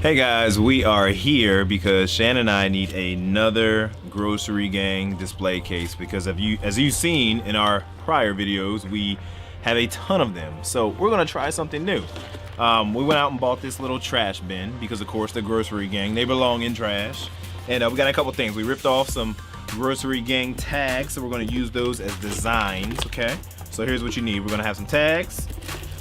Hey guys, we are here because Shannon and I need another Grossery Gang display case because as you've seen in our prior videos, we have a ton of them. So we're gonna try something new. We went out and bought this little trash bin because of course the Grossery Gang, they belong in trash. And we got a couple things. We ripped off some Grossery Gang tags, so we're gonna use those as designs, okay? So here's what you need. We're gonna have some tags.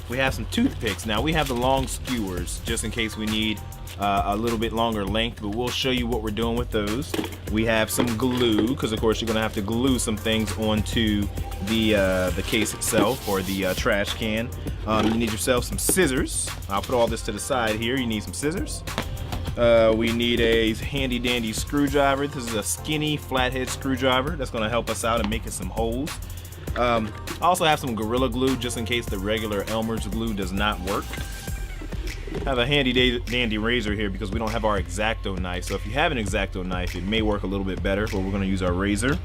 We have some toothpicks. Now we have the long skewers just in case we need a little bit longer length, but we'll show you what we're doing with those. We have some glue, because of course you're gonna have to glue some things onto the case itself, or the trash can. You need yourself some scissors. I'll put all this to the side here. You need some scissors. We need a handy dandy screwdriver. This is a skinny flathead screwdriver that's gonna help us out in making some holes. I also have some Gorilla Glue just in case the regular Elmer's glue does not work. I have a handy dandy razor here because we don't have our X-Acto knife. So if you have an X-Acto knife, it may work a little bit better, but we're gonna use our razor.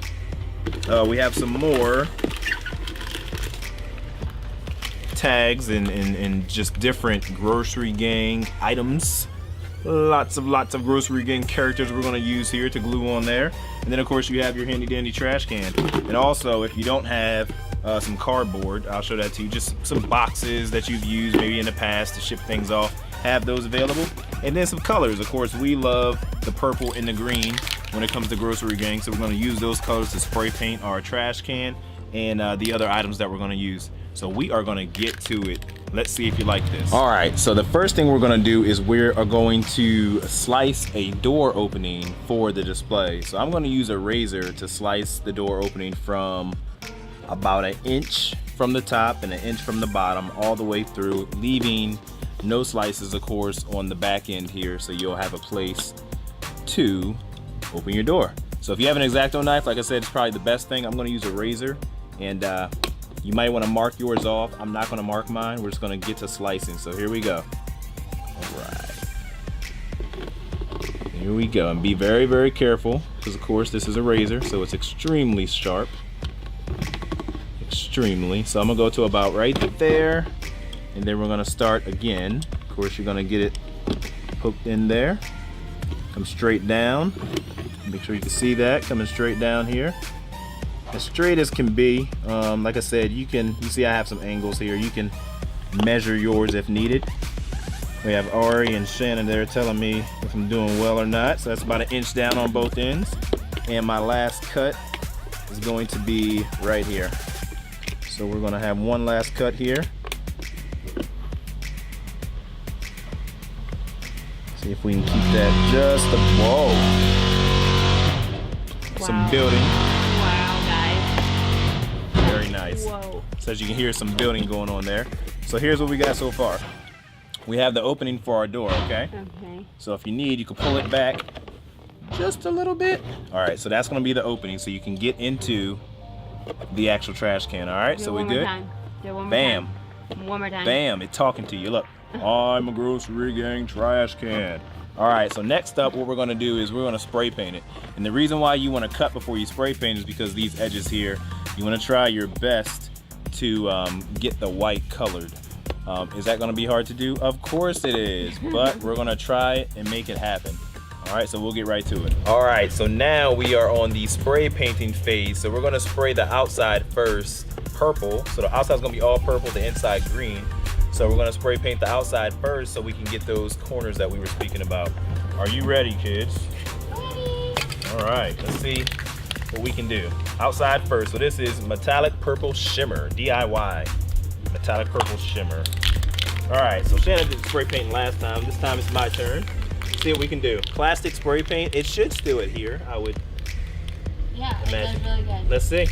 We have some more tags and just different Grossery Gang items. Lots of Grossery Gang characters we're gonna use here to glue on there. And then of course you have your handy dandy trash can. And also if you don't have some cardboard, I'll show that to you, just some boxes that you've used maybe in the past to ship things off, have those available. And then some colors. Of course we love the purple and the green when it comes to Grossery Gang, so we're gonna use those colors to spray paint our trash can and the other items that we're gonna use. So we are gonna get to it. Let's see if you like this. All right, so the first thing we're gonna do is we are going to slice a door opening for the display. So I'm gonna use a razor to slice the door opening from about 1 inch from the top and 1 inch from the bottom all the way through, leaving no slices of course on the back end here, so you'll have a place to open your door. So if you have an X-Acto knife, like I said, it's probably the best thing. I'm gonna use a razor, and you might want to mark yours off. I'm not going to mark mine. We're just going to get to slicing. So here we go. All right. Here we go. And be very, very careful because, of course, this is a razor, so it's extremely sharp. Extremely. So I'm going to go to about right there. And then we're going to start again. Of course, you're going to get it hooked in there. Come straight down. Make sure you can see that coming straight down here. As straight as can be. Like I said, you see I have some angles here. You can measure yours if needed. We have Ari and Shannon there telling me if I'm doing well or not. So that's about 1 inch down on both ends. And my last cut is going to be right here. So we're gonna have one last cut here. See if we can keep that just whoa. Some building. Very nice. Whoa. So as you can hear, some building going on there. So here's what we got so far. We have the opening for our door, okay? Okay. So if you need, you can pull it back just a little bit. All right, so that's gonna be the opening so you can get into the actual trash can, all right? So we good? Bam. One more time. Bam, it's talking to you, look. I'm a Grossery Gang trash can. All right, so next up, what we're gonna do is we're gonna spray paint it. And the reason why you wanna cut before you spray paint is because these edges here, you wanna try your best to get the white colored. Is that gonna be hard to do? Of course it is, but we're gonna try it and make it happen. All right, so we'll get right to it. All right, so now we are on the spray painting phase. So we're gonna spray the outside first purple. So the outside's gonna be all purple, the inside green. So we're gonna spray paint the outside first so we can get those corners that we were speaking about. Are you ready, kids? Ready. All right, let's see what we can do. Outside first, so this is metallic purple shimmer, DIY, metallic purple shimmer. All right, so Shannon did spray painting last time. This time it's my turn. Let's see what we can do. Plastic spray paint, it should still adhere, I would imagine. It does really good. Let's see.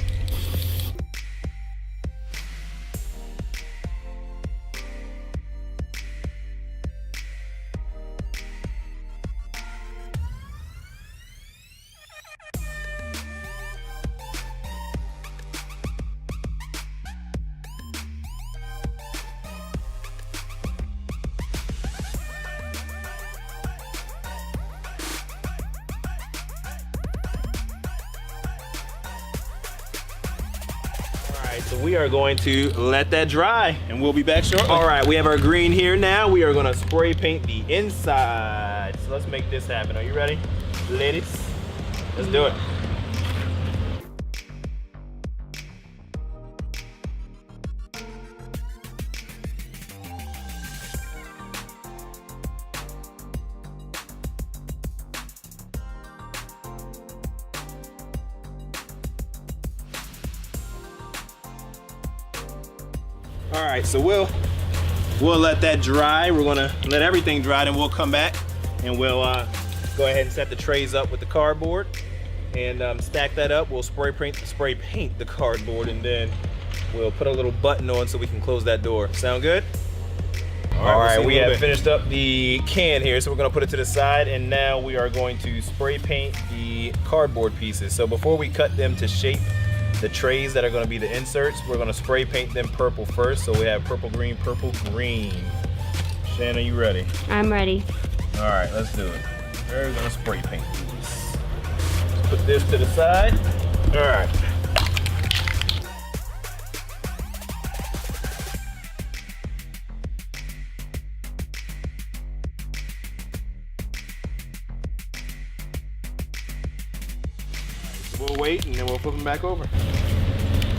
Alright, so we are going to let that dry and we'll be back shortly. Alright, we have our green here now. We are gonna spray paint the inside. So let's make this happen. Are you ready, ladies? Let's do it. All right, so we'll let that dry. We're gonna let everything dry, then we'll come back and we'll go ahead and set the trays up with the cardboard and stack that up. We'll spray paint the cardboard, and then we'll put a little button on so we can close that door. Sound good? All right, we have finished up the can here, so we're gonna put it to the side, and now we are going to spray paint the cardboard pieces. So before we cut them to shape the trays that are going to be the inserts, we're going to spray paint them purple first. So we have purple, green, purple, green. Shannon, are you ready? I'm ready. All right, let's do it. We're going to spray paint these. Let's put this to the side. All right. We'll wait and then we'll flip them back over.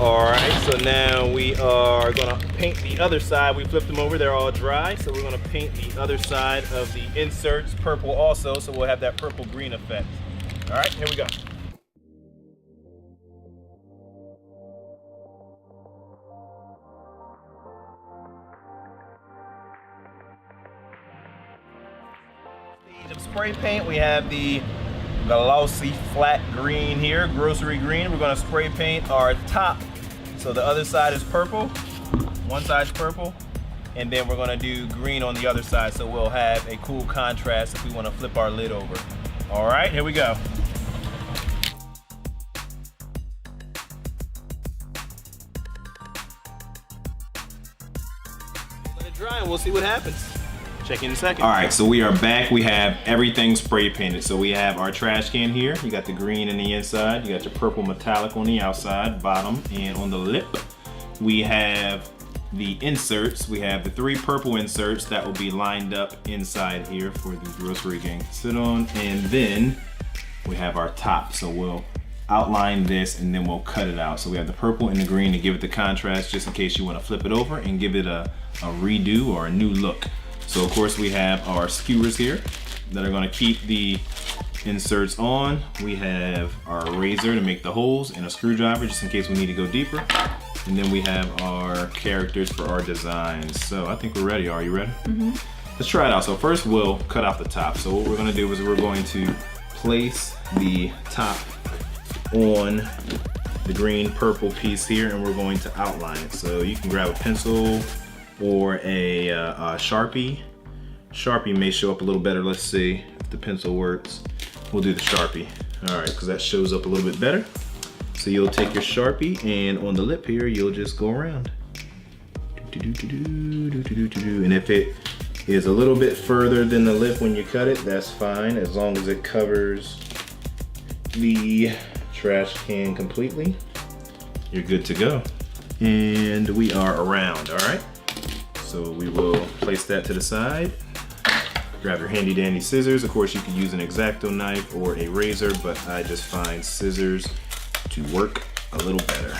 All right, so now we are gonna paint the other side. We flipped them over, they're all dry. So we're gonna paint the other side of the inserts purple also, so we'll have that purple green effect. All right, here we go. Stage of spray paint, we have the glossy flat green here, Grossery green. We're gonna spray paint our top. So the other side is purple, one side's purple, and then we're gonna do green on the other side, so we'll have a cool contrast if we wanna flip our lid over. All right, here we go. Let it dry and we'll see what happens. Check in a second. All right, so we are back. We have everything spray painted. So we have our trash can here. You got the green in the inside. You got your purple metallic on the outside, bottom, and on the lip. We have the inserts. We have the 3 purple inserts that will be lined up inside here for the Grossery Game to sit on. And then we have our top. So we'll outline this and then we'll cut it out. So we have the purple and the green to give it the contrast, just in case you want to flip it over and give it a redo or a new look. So of course we have our skewers here that are going to keep the inserts on. We have our razor to make the holes and a screwdriver just in case we need to go deeper. And then we have our characters for our designs. So I think we're ready. Are you ready? Mm-hmm. Let's try it out. So first we'll cut off the top. So what we're going to do is we're going to place the top on the green purple piece here, and we're going to outline it. So you can grab a pencil or a Sharpie. Sharpie may show up a little better. Let's see if the pencil works. We'll do the Sharpie. All right, because that shows up a little bit better. So you'll take your Sharpie, and on the lip here, you'll just go around. And if it is a little bit further than the lip when you cut it, that's fine, as long as it covers the trash can completely. You're good to go. And we are around, all right? So we will place that to the side. Grab your handy dandy scissors. Of course, you can use an X-Acto knife or a razor, but I just find scissors to work a little better.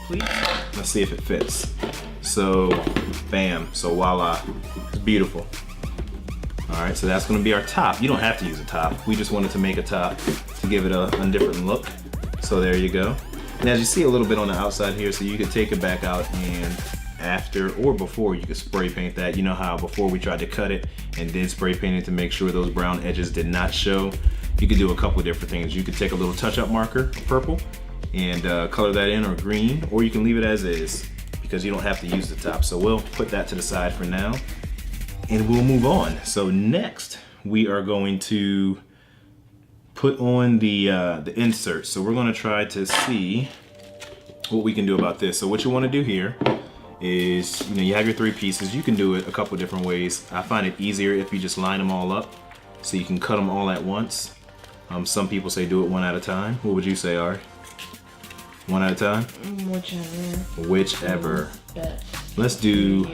Complete. Let's see if it fits. So, bam, so voila, it's beautiful. All right, so that's gonna be our top. You don't have to use a top. We just wanted to make a top to give it a different look. So there you go. And as you see a little bit on the outside here, so you could take it back out and after or before you could spray paint that. You know how before we tried to cut it and then spray paint it to make sure those brown edges did not show. You could do a couple of different things. You could take a little touch-up marker, purple, and color that in, or green, or you can leave it as is because you don't have to use the top. So we'll put that to the side for now and we'll move on. So next we are going to put on the insert. So we're gonna try to see what we can do about this. So what you wanna do here is, you have your 3 pieces. You can do it a couple different ways. I find it easier if you just line them all up so you can cut them all at once. Some people say do it one at a time. What would you say, Ari? One at a time? Whichever. Let's do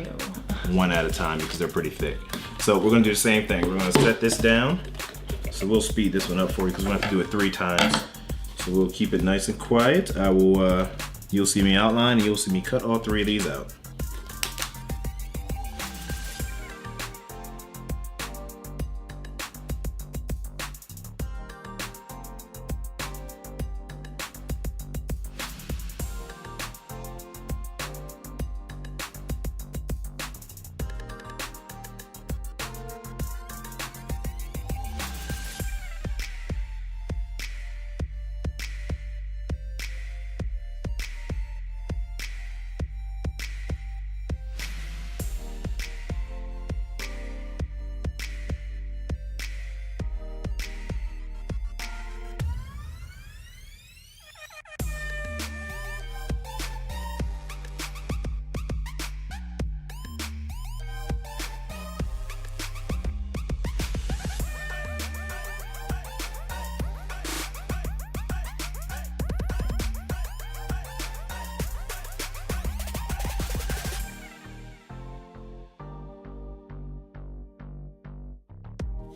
one at a time because they're pretty thick. So we're gonna do the same thing. We're gonna set this down. So we'll speed this one up for you because we're gonna have to do it 3 times. So we'll keep it nice and quiet. I will, you'll see me outline and you'll see me cut all 3 of these out.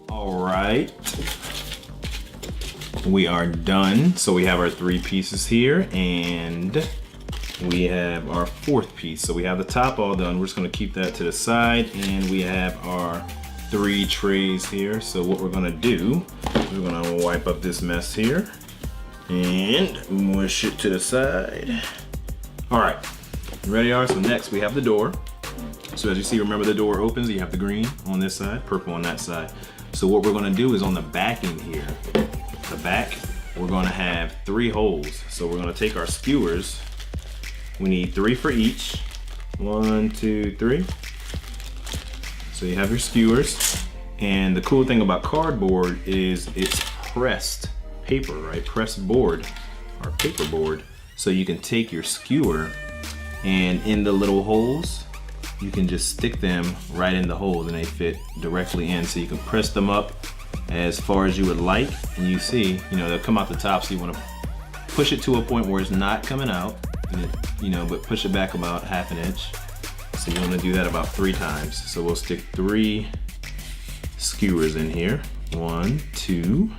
All right, we are done. So we have our 3 pieces here and we have our 4th piece. So we have the top all done. We're just gonna keep that to the side and we have our 3 trays here. So what we're gonna do, we're gonna wipe up this mess here and mush it to the side. All right, you ready, are? So next we have the door. So as you see, remember the door opens, you have the green on this side, purple on that side. So what we're gonna do is on the backing here, the back, we're gonna have 3 holes. So we're gonna take our skewers. We need 3 for each. 1, 2, 3. So you have your skewers. And the cool thing about cardboard is it's pressed paper, right? Pressed board, or paper board. So you can take your skewer and in the little holes, you can just stick them right in the holes and they fit directly in. So you can press them up as far as you would like. And you see, they'll come out the top. So you want to push it to a point where it's not coming out, and but push it back about ½ inch. So you want to do that about 3 times. So we'll stick 3 skewers in here. 1, 2.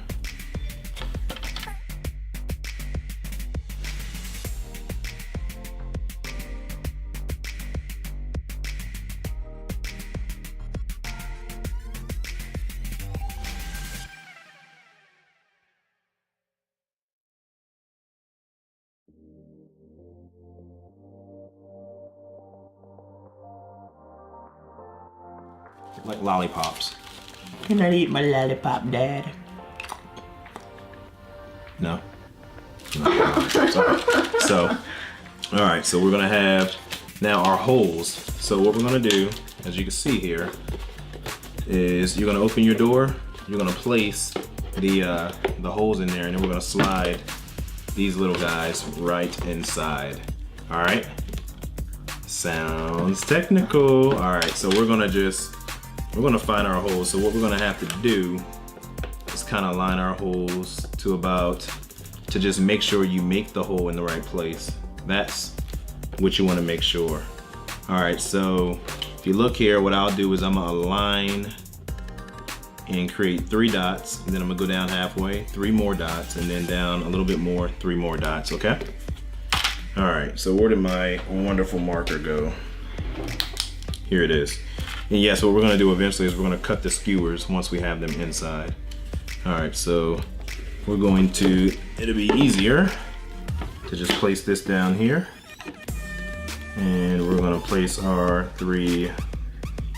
Like lollipops. Can I eat my lollipop, Dad? No. Sorry. So, all right, so we're gonna have now our holes. So what we're gonna do, as you can see here, is you're gonna open your door, you're gonna place the holes in there, and then we're gonna slide these little guys right inside. All right? Sounds technical. All right, so we're gonna find our holes. So what we're gonna have to do is kind of line our holes to just make sure you make the hole in the right place. That's what you want to make sure. All right, so if you look here, what I'll do is I'm gonna align and create 3 dots, and then I'm gonna go down halfway, 3 more dots, and then down a little bit more, 3 more dots, okay? All right, so where did my wonderful marker go? Here it is. And yeah, so what we're gonna do eventually is we're gonna cut the skewers once we have them inside. All right, so we're going to, it'll be easier to just place this down here. And we're gonna place our 3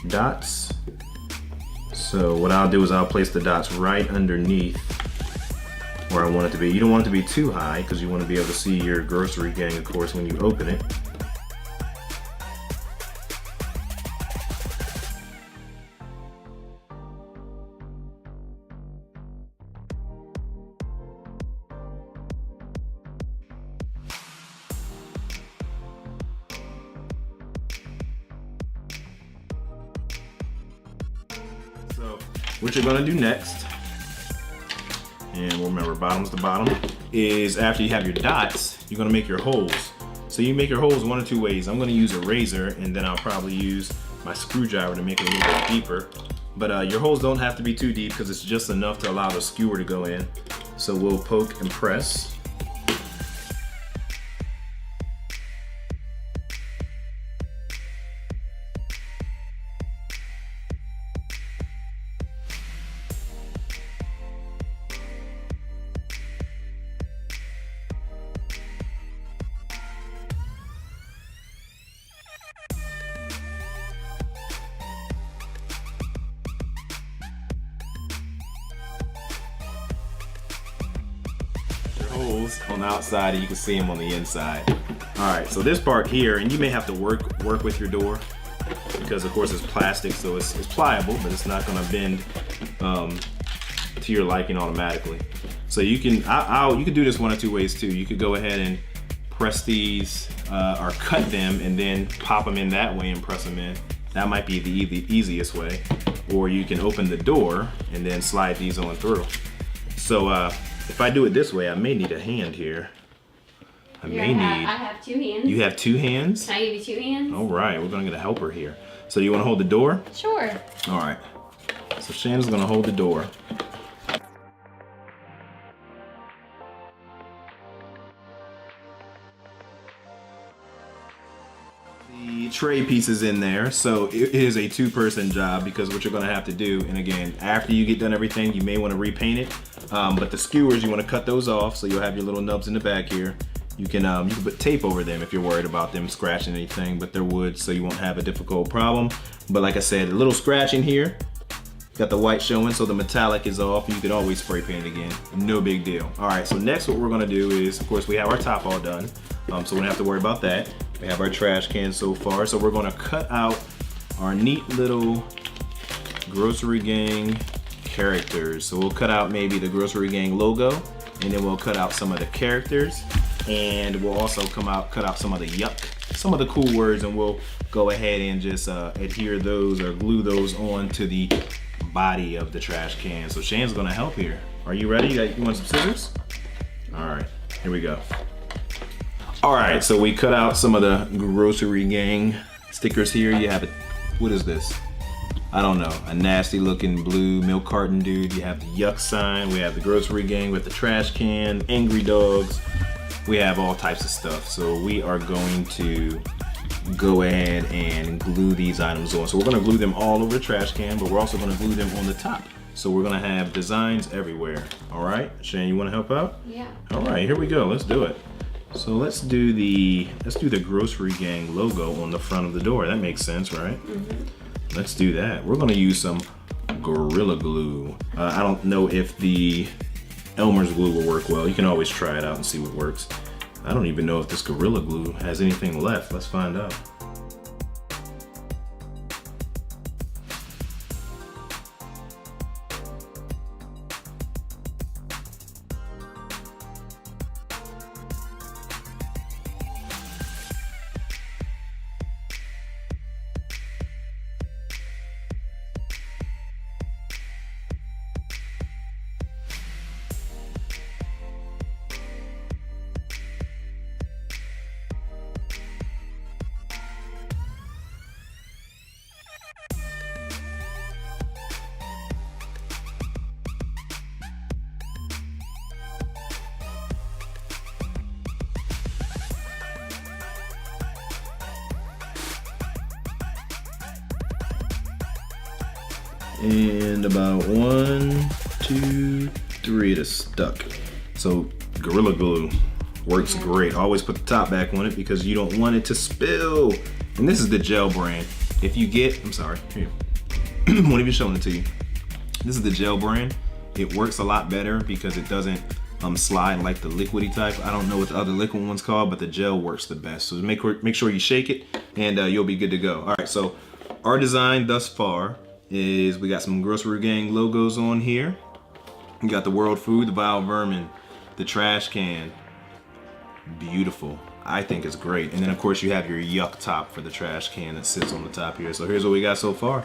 dots. So what I'll do is I'll place the dots right underneath where I want it to be. You don't want it to be too high because you want to be able to see your Grossery Gang, of course, when you open it. So what you're gonna do next, and we'll remember bottom's the bottom, is after you have your dots, you're gonna make your holes. So you make your holes one of two ways. I'm gonna use a razor, and then I'll probably use my screwdriver to make it a little bit deeper. But your holes don't have to be too deep because it's just enough to allow the skewer to go in. So we'll poke and press. Holes on the outside and you can see them on the inside. Alright, so this part here, and you may have to work with your door because of course it's plastic, so it's pliable, but it's not gonna bend to your liking automatically. So you can you can do this one of two ways too. You could go ahead and press these or cut them and then pop them in that way and press them in. That might be the easiest way. Or you can open the door and then slide these on through. So if I do it this way, I may need a hand here. I have 2 hands. You have 2 hands? Can I give you 2 hands? All right, we're gonna get a helper here. So you wanna hold the door? Sure. All right, so Shannon's gonna hold the door. The tray piece is in there, so it is a 2-person job because what you're gonna have to do, and again, after you get done everything, you may wanna repaint it, but the skewers, you wanna cut those off so you'll have your little nubs in the back here. You can put tape over them if you're worried about them scratching anything, but they're wood, so you won't have a difficult problem. But like I said, a little scratching here, got the white showing, so the metallic is off, and you can always spray paint it again, no big deal. All right, so next what we're gonna do is, of course, we have our top all done, so we don't have to worry about that. We have our trash can so far, so we're gonna cut out our neat little Grossery Gang characters. So we'll cut out maybe the Grossery Gang logo, and then we'll cut out some of the characters, and we'll also cut out some of the yuck, some of the cool words, and we'll go ahead and just adhere those or glue those onto the body of the trash can. So Shane's gonna help here. Are you ready? You want some scissors? All right, here we go. All right, so we cut out some of the Grossery Gang stickers here. You have what is this? I don't know, a nasty looking blue milk carton dude. You have the yuck sign. We have the Grossery Gang with the trash can, angry dogs. We have all types of stuff. So we are going to go ahead and glue these items on. So we're gonna glue them all over the trash can, but we're also gonna glue them on the top. So we're gonna have designs everywhere. All right, Shane, you wanna help out? Yeah. All right, here we go, let's do it. So let's do the Grossery Gang logo on the front of the door. That makes sense, right? Mm-hmm. Let's do that. We're gonna use some Gorilla Glue. I don't know if the Elmer's glue will work well. You can always try it out and see what works. I don't even know if this Gorilla Glue has anything left. Let's find out. And about 1, 2, 3, it is stuck. So Gorilla Glue works great. Always put the top back on it because you don't want it to spill. And this is the gel brand. If you get, I'm sorry, here, won't even showing it to you. This is the gel brand. It works a lot better because it doesn't slide like the liquidy type. I don't know what the other liquid one's called, but the gel works the best. So make sure you shake it and you'll be good to go. All right, so our design thus far is we got some Grossery Gang logos on here. We got the World Food, the Vile Vermin, the trash can. Beautiful. I think it's great. And then of course you have your yuck top for the trash can that sits on the top here. So here's what we got so far.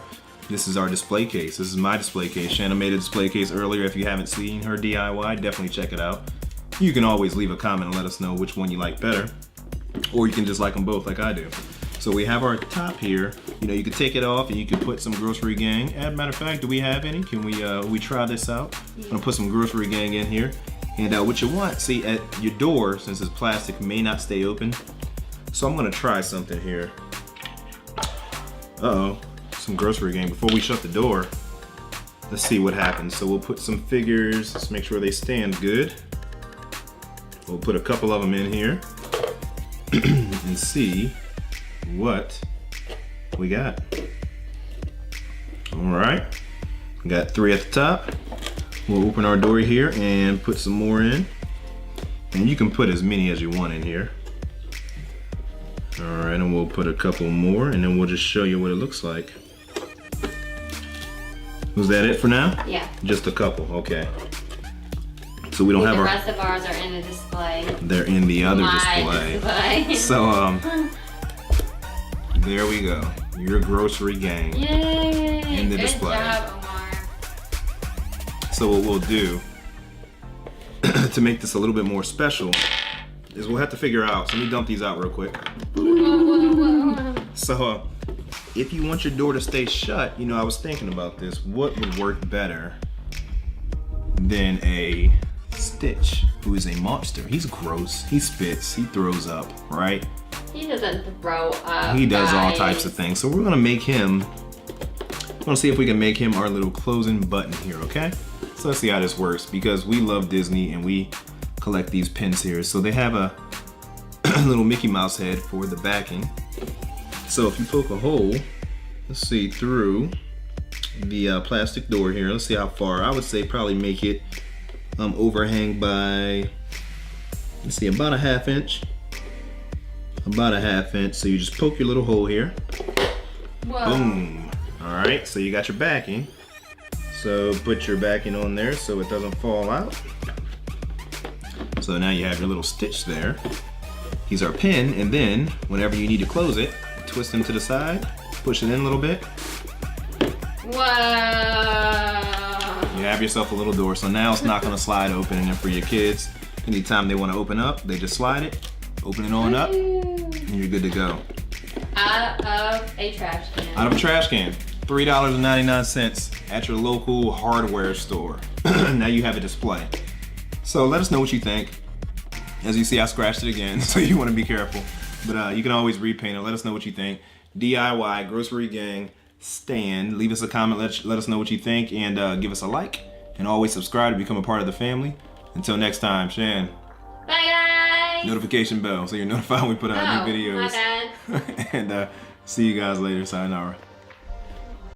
this is our display case. This is my display case. Shanna made a display case earlier. If you haven't seen her DIY, definitely check it out. You can always leave a comment and let us know which one you like better. Or you can just like them both like I do. So we have our top here. You know, you can take it off and you can put some Grossery Gang. As a matter of fact, do we have any? Can we try this out? I'm gonna put some Grossery Gang in here. And what you want, see at your door, since it's plastic, may not stay open. So I'm gonna try something here. Uh-oh, some Grossery Gang. Before we shut the door, let's see what happens. So we'll put some figures, let's make sure they stand good. We'll put a couple of them in here and see what we got. All right, we got 3 at the top. We'll open our door here and put some more in. And you can put as many as you want in here. All right, and we'll put a couple more and then we'll just show you what it looks like. Was that it for now? Yeah. Just a couple, okay. So we don't have the our... rest of ours are in the display. They're in the other My display. So, there we go. Your Grossery Gang. Yay! In the Good display. job, Omar. So what we'll do to make this a little bit more special is we'll have to figure out. So let me dump these out real quick. Whoa. So if you want your door to stay shut, you know, I was thinking about this. What would work better than a Stitch, who is a monster? He's gross. He spits. He throws up, right? He doesn't throw up. He does all guys. types of things. So we're gonna make him, we're gonna see if we can make him our little closing button here, okay? So let's see how this works, because we love Disney and we collect these pins here. So they have a little Mickey Mouse head for the backing. So if you poke a hole, let's see, through the plastic door here, let's see how far. I would say probably make it overhang by, let's see, about a 1/2 inch. About a 1/2 inch. So you just poke your little hole here. Whoa. Boom. All right, so you got your backing. So put your backing on there so it doesn't fall out. So now you have your little Stitch there. He's our pin, and then whenever you need to close it, twist him to the side, push it in a little bit. Whoa. You have yourself a little door, so now it's not gonna slide open, and then for your kids, anytime they wanna open up, they just slide it, open it on up, and you're good to go. Out of a trash can. Out of a trash can. $3.99 at your local hardware store. Now you have a display. So let us know what you think. As you see, I scratched it again, so you wanna be careful. But you can always repaint it. Let us know what you think. DIY, Grossery Gang, stand. Leave us a comment, let us know what you think, and give us a like. And always subscribe to become a part of the family. Until next time, Shan. Bye, guys. Notification bell so you're notified when we put out new videos. My bad. And see you guys later. Sayonara.